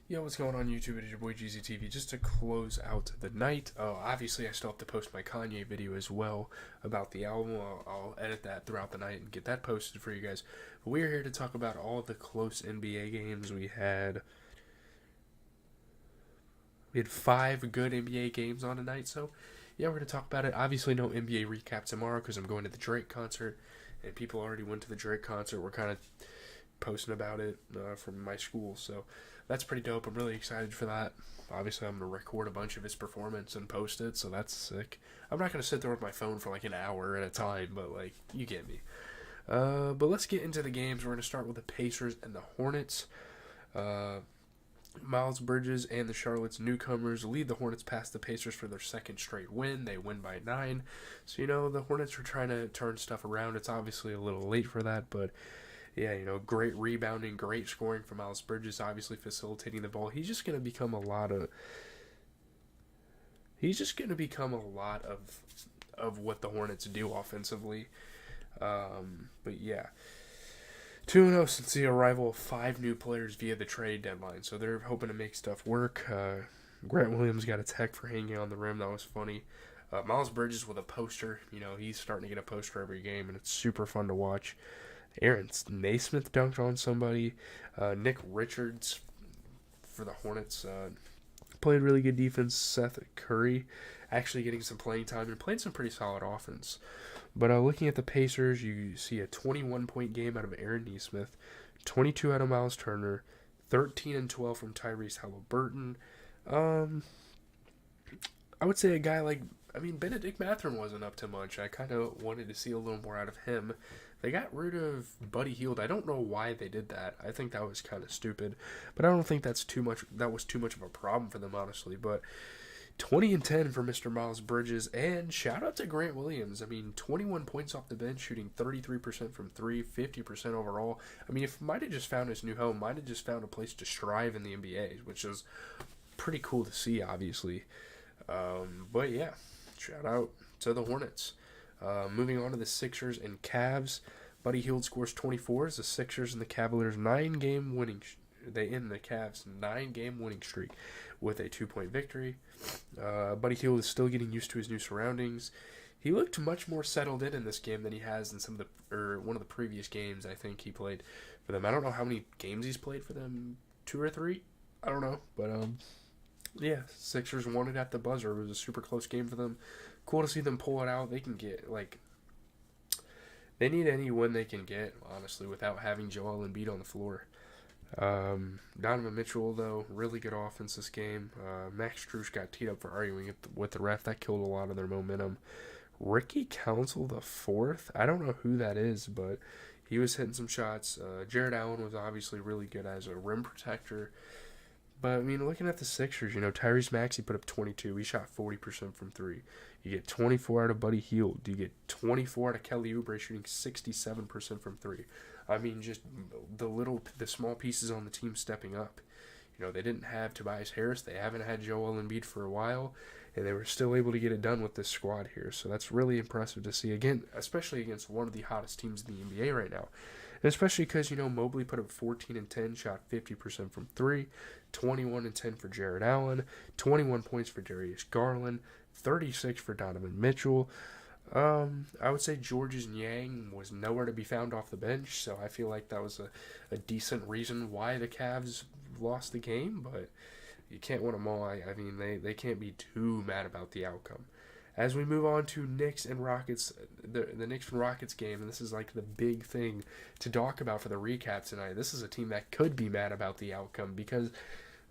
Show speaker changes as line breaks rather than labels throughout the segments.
Yo, what's going on YouTube? It is your boy GZTV. Just to close out the night, obviously I still have to post my Kanye video as well about the album. I'll edit that throughout the night and get that posted for you guys. But we're here to talk about all the close NBA games we had. We had 5 good NBA games on tonight, so yeah, we're going to talk about it. Obviously, no NBA recap tomorrow because I'm going to the Drake concert, and people already went to the Drake concert. We're kind of posting about it from my school, so that's pretty dope. I'm really excited for that. Obviously, I'm going to record a bunch of his performance and post it, so that's sick. I'm not going to sit there with my phone for like an hour at a time, but like, you get me. But let's get into the games. We're going to start with the Pacers and the Hornets. Uh, Miles Bridges and the Charlotte's newcomers lead the Hornets past the Pacers for their second straight win. They win by 9. So, the Hornets are trying to turn stuff around. It's obviously a little late for that, but yeah, great rebounding, great scoring from Miles Bridges, obviously facilitating the ball. He's just going to become a lot of what the Hornets do offensively. But yeah, 2-0 since the arrival of 5 new players via the trade deadline. So they're hoping to make stuff work. Grant Williams got a tech for hanging on the rim. That was funny. Miles Bridges with a poster. He's starting to get a poster every game, and it's super fun to watch. Aaron Naismith dunked on somebody. Nick Richards for the Hornets played really good defense. Seth Curry actually getting some playing time and played some pretty solid offense. But looking at the Pacers, you see a 21-point game out of Aaron Naismith, 22 out of Miles Turner, 13 and 12 from Tyrese Halliburton. I would say a guy Benedict Mathurin wasn't up to much. I kind of wanted to see a little more out of him. They got rid of Buddy Hield. I don't know why they did that. I think that was kind of stupid, but I don't think that was too much of a problem for them, honestly. But 20 and 10 for Mr. Miles Bridges, and shout out to Grant Williams. 21 points off the bench, shooting 33% from 3, 50% overall. If might have just found his new home, might have just found a place to strive in the NBA, which is pretty cool to see, obviously. But yeah, shout out to the Hornets. Moving on to the Sixers and Cavs. Buddy Hield scores 24 as the Sixers and the Cavaliers they end the Cavs 9-game winning streak with a 2-point victory. Buddy Hield is still getting used to his new surroundings. He looked much more settled in this game than he has in one of the previous games I think he played for them. I don't know how many games he's played for them, 2 or 3. I don't know, but yeah, Sixers won it at the buzzer. It was a super close game for them. Cool to see them pull it out. They can get, they need any win they can get, honestly, without having Joel Embiid on the floor. Donovan Mitchell, though, really good offense this game. Max Strus got teed up for arguing with the ref. That killed a lot of their momentum. Ricky Council the fourth. I don't know who that is, but he was hitting some shots. Jared Allen was obviously really good as a rim protector. But, looking at the Sixers, Tyrese Maxey put up 22. He shot 40% from 3. You get 24 out of Buddy Hield. You get 24 out of Kelly Oubre shooting 67% from 3. Just the small pieces on the team stepping up. They didn't have Tobias Harris. They haven't had Joel Embiid for a while. And they were still able to get it done with this squad here. So that's really impressive to see, again, especially against one of the hottest teams in the NBA right now. And especially because, Mobley put up 14 and 10, shot 50% from 3, 21 and 10 for Jared Allen, 21 points for Darius Garland, 36 for Donovan Mitchell. I would say Georges Niang was nowhere to be found off the bench, so I feel like that was a decent reason why the Cavs lost the game, but you can't win them all. They can't be too mad about the outcome. As we move on to Knicks and Rockets, the Knicks and Rockets game, and this is the big thing to talk about for the recap tonight. This is a team that could be mad about the outcome because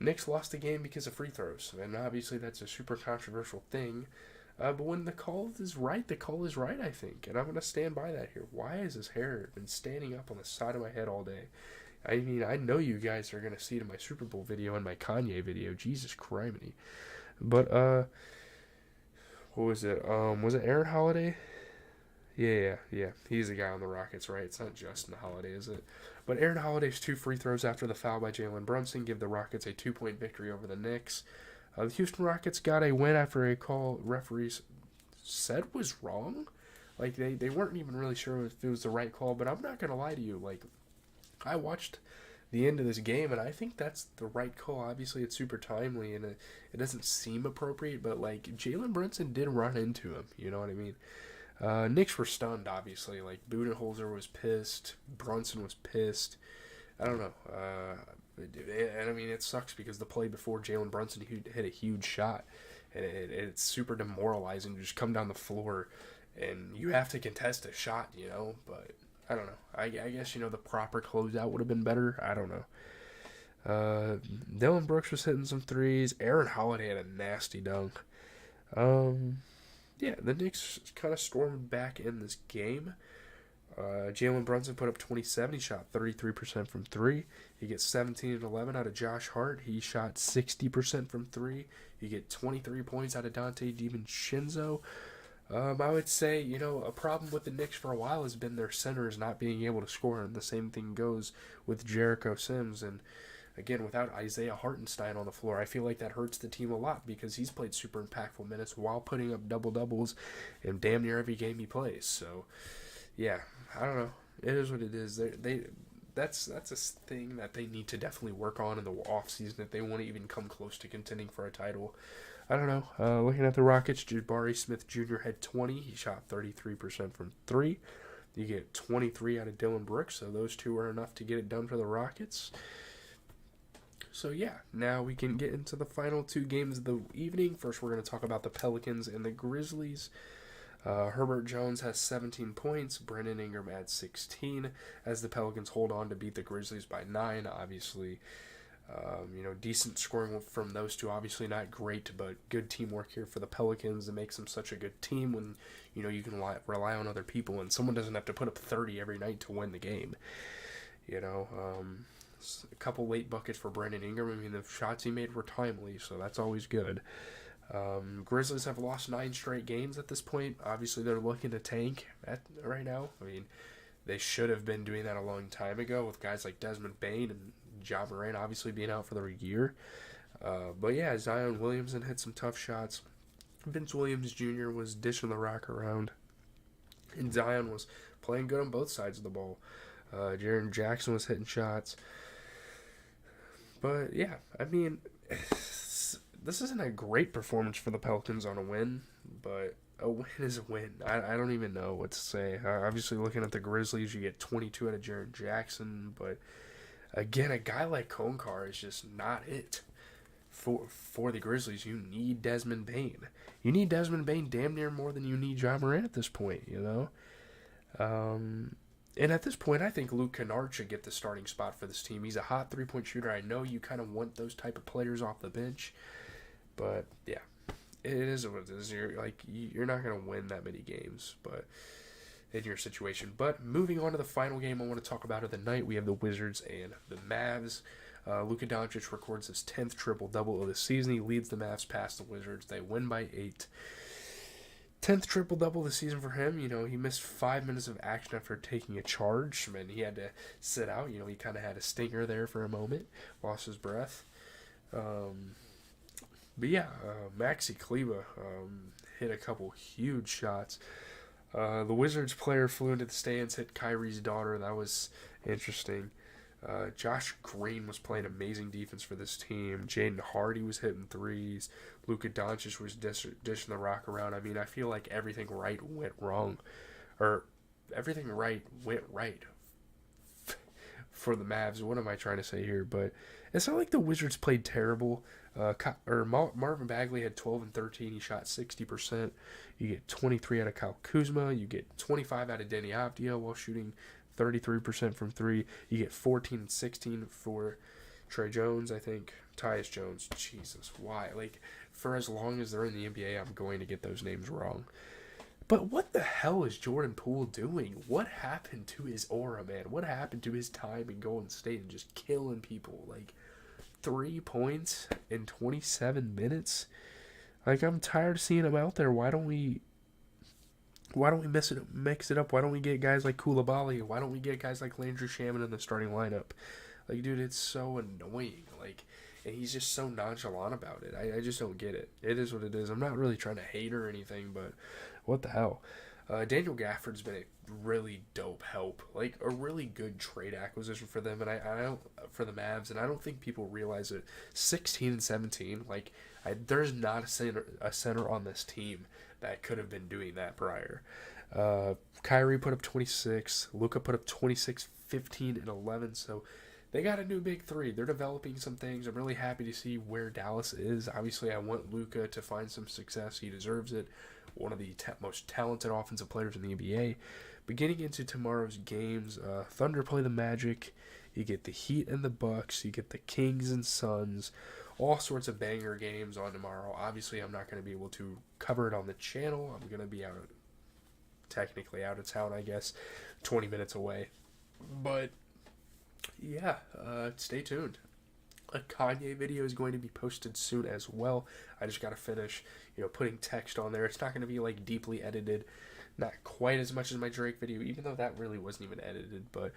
Knicks lost the game because of free throws, and obviously that's a super controversial thing. But when the call is right, I think, and I'm going to stand by that here. Why has his hair been standing up on the side of my head all day? I know you guys are going to see it in my Super Bowl video and my Kanye video. Jesus criminy. But, what was it? Was it Aaron Holiday? Yeah. He's the guy on the Rockets, right? It's not Justin Holiday, is it? But Aaron Holiday's 2 free throws after the foul by Jalen Brunson give the Rockets a 2-point victory over the Knicks. The Houston Rockets got a win after a call referees said was wrong. They weren't even really sure if it was the right call, but I'm not going to lie to you. I watched the end of this game, and I think that's the right call. Obviously, it's super timely, and it doesn't seem appropriate, but like Jalen Brunson did run into him. You know what I mean? Knicks were stunned, obviously. Like Budenholzer was pissed, Brunson was pissed. I don't know. And I mean, it sucks because the play before Jalen Brunson hit a huge shot, and it's super demoralizing to just come down the floor, and you have to contest a shot, you know. But I don't know. I guess, you know, the proper closeout would have been better. I don't know. Dylan Brooks was hitting some threes. Aaron Holiday had a nasty dunk. Yeah, the Knicks kind of stormed back in this game. Jalen Brunson put up 27. He shot 33% from three. You get 17 and 11 out of Josh Hart. He shot 60% from three. You get 23 points out of Dante DiVincenzo. I would say, you know, a problem with the Knicks for a while has been their centers not being able to score, and the same thing goes with Jericho Sims. And again, without Isaiah Hartenstein on the floor, I feel like that hurts the team a lot because he's played super impactful minutes while putting up double-doubles in damn near every game he plays. So, yeah, I don't know. It is what it is. That's a thing that they need to definitely work on in the offseason if they want to even come close to contending for a title. I don't know. Looking at the Rockets, Jabari Smith Jr. had 20. He shot 33% from three. You get 23 out of Dylan Brooks, so those two are enough to get it done for the Rockets. So yeah, now we can get into the final two games of the evening. First, we're going to talk about the Pelicans and the Grizzlies. Herbert Jones has 17 points. Brandon Ingram adds 16 as the Pelicans hold on to beat the Grizzlies by 9. Obviously, you know, decent scoring from those two. Obviously not great, but good teamwork here for the Pelicans. It makes them such a good team when, you know, you can rely on other people and someone doesn't have to put up 30 every night to win the game. You know, a couple late buckets for Brandon Ingram. I mean, the shots he made were timely, so that's always good. Grizzlies have lost 9 straight games at this point. Obviously, they're looking to tank right now. I mean, they should have been doing that a long time ago with guys like Desmond Bane and Ja Morant obviously being out for the year. But yeah, Zion Williamson hit some tough shots. Vince Williams Jr. was dishing the rock around. And Zion was playing good on both sides of the ball. Jaren Jackson was hitting shots. But yeah, I mean, this isn't a great performance for the Pelicans on a win, but a win is a win. I don't even know what to say. Obviously, looking at the Grizzlies, you get 22 out of Jaren Jackson, but again, a guy like Konkar is just not it for the Grizzlies. You need Desmond Bane. You need Desmond Bane damn near more than you need Ja Morant at this point, you know? And at this point, I think Luke Kennard should get the starting spot for this team. He's a hot three-point shooter. I know you kind of want those type of players off the bench, but yeah, it is what it is. You're not going to win that many games, but in your situation. But moving on to the final game I want to talk about of the night, we have the Wizards and the Mavs. Luka Doncic records his 10th triple-double of the season. He leads the Mavs past the Wizards. They win by 8. 10th triple-double this season for him. You know, he missed 5 minutes of action after taking a charge. I mean, he had to sit out. You know, he kind of had a stinger there for a moment. Lost his breath. But yeah, Maxi Kleber hit a couple huge shots. The Wizards player flew into the stands, hit Kyrie's daughter. That was interesting. Josh Green was playing amazing defense for this team. Jaden Hardy was hitting threes. Luka Doncic was dishing the rock around. I mean, I feel like everything right went wrong. Or everything right went right for the Mavs. What am I trying to say here? But it's not like the Wizards played terrible. Marvin Bagley had 12 and 13. He shot 60%. You get 23 out of Kyle Kuzma. You get 25 out of Denny Avdia while shooting 33% from three. You get 14 and 16 for Trey Jones, I think. Tyus Jones. Jesus, why? Like, for as long as they're in the NBA, I'm going to get those names wrong. But what the hell is Jordan Poole doing? What happened to his aura, man? What happened to his time in Golden State and just killing people? Like, 3 points in 27 minutes? Like, I'm tired of seeing him out there. Why don't we mix it up? Why don't we get guys like Koulibaly? Why don't we get guys like Landry Shamet in the starting lineup? Like, dude, it's so annoying. Like, and he's just so nonchalant about it. I just don't get it. It is what it is. I'm not really trying to hate or anything, but what the hell? Daniel Gafford's been a really dope help, like a really good trade acquisition for them, and I don't for the Mavs, and I don't think people realize it. 16 and 17, like there's not a center on this team that could have been doing that prior. Kyrie put up 26, Luka put up 26, 15, and 11. So they got a new big three. They're developing some things. I'm really happy to see where Dallas is. Obviously, I want Luka to find some success. He deserves it. One of the most talented offensive players in the NBA. Beginning into tomorrow's games, Thunder play the Magic. You get the Heat and the Bucks. You get the Kings and Suns. All sorts of banger games on tomorrow. Obviously, I'm not going to be able to cover it on the channel. I'm going to be technically out of town, I guess, 20 minutes away. But yeah, stay tuned. A Kanye video is going to be posted soon as well. I just got to finish, putting text on there. It's not going to be like deeply edited, not quite as much as my Drake video, even though that really wasn't even edited. But